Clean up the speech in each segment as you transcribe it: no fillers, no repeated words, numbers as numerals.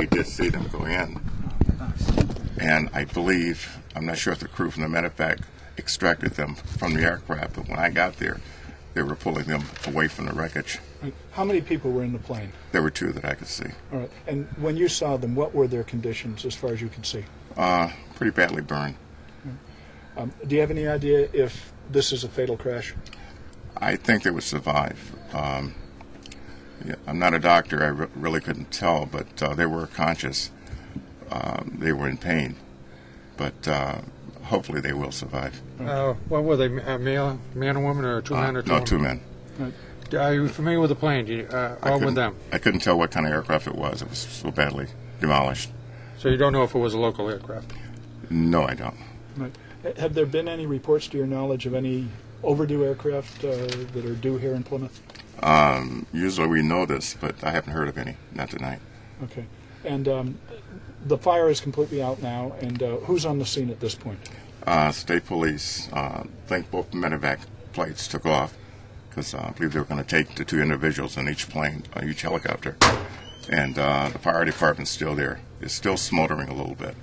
I did see them go in. And I believe, I'm not sure if the crew from the medevac extracted them from the aircraft, but when I got there, they were pulling them away from the wreckage. How many people were in the plane? There were 2 that I could see. All right. And when you saw them, what were their conditions as far as you can see? Pretty badly burned. Do you have any idea if this is a fatal crash? I think they would survive. Yeah, I'm not a doctor. I really couldn't tell, but they were conscious. They were in pain, but hopefully they will survive. What were they, man or woman, or 2 men or 2 No, women? 2 men. Right. Are you familiar with the plane? Or with them? I couldn't tell what kind of aircraft it was. It was so badly demolished. So you don't know if it was a local aircraft? No, I don't. Right. Have there been any reports, to your knowledge, of any overdue aircraft that are due here in Plymouth? Usually we know this, but I haven't heard of any. Not tonight. Okay. And the fire is completely out now, and who's on the scene at this point? State police. I think both medevac plates took off because I believe they were going to take the 2 individuals in each plane, each helicopter. And the fire department's still there. It's still smoldering a little bit.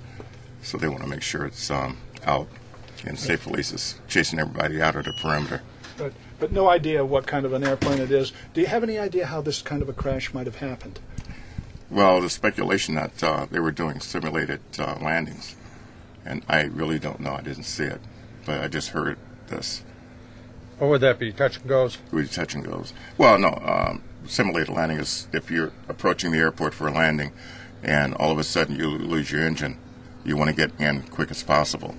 So they want to make sure it's out. And state police is chasing everybody out of the perimeter. But no idea what kind of an airplane it is. Do you have any idea how this kind of a crash might have happened? Well, the speculation that they were doing simulated landings. And I really don't know. I didn't see it. But I just heard this. What would that be, touch and goes? It would be touch and goes. Well, no. Simulated landing is if you're approaching the airport for a landing and all of a sudden you lose your engine, you want to get in quick as possible.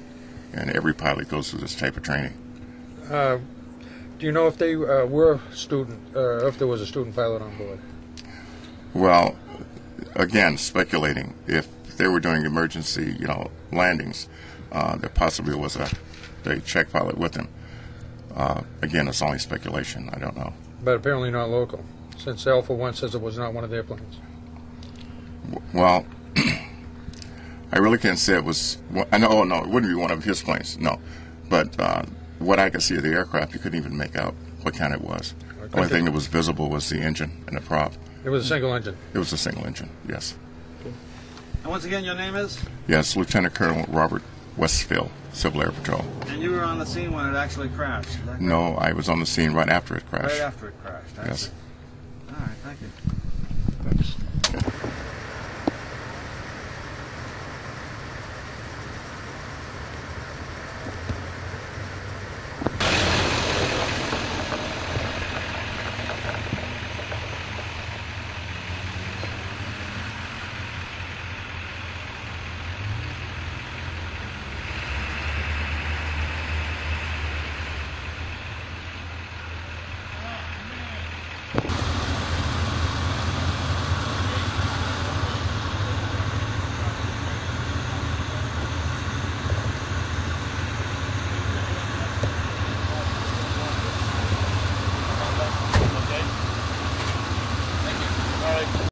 And every pilot goes through this type of training. Do you know if they were student, if there was a student pilot on board? Well, again, speculating. If they were doing emergency, landings, there possibly was a check pilot with them. Again, it's only speculation. I don't know. But apparently not local, since Alpha 1 says it was not one of their planes. Well, I really can't say it was. I know. Oh no, it wouldn't be one of his planes. No, but what I could see of the aircraft, you couldn't even make out what kind it was. The only thing that was visible was the engine and the prop. It was a single engine. It was a single engine. Yes. And once again, your name is? Yes, Lieutenant Colonel Robert Westfield, Civil Air Patrol. And you were on the scene when it actually crashed? No, I was on the scene right after it crashed. Right after it crashed. Yes. All right, thank you.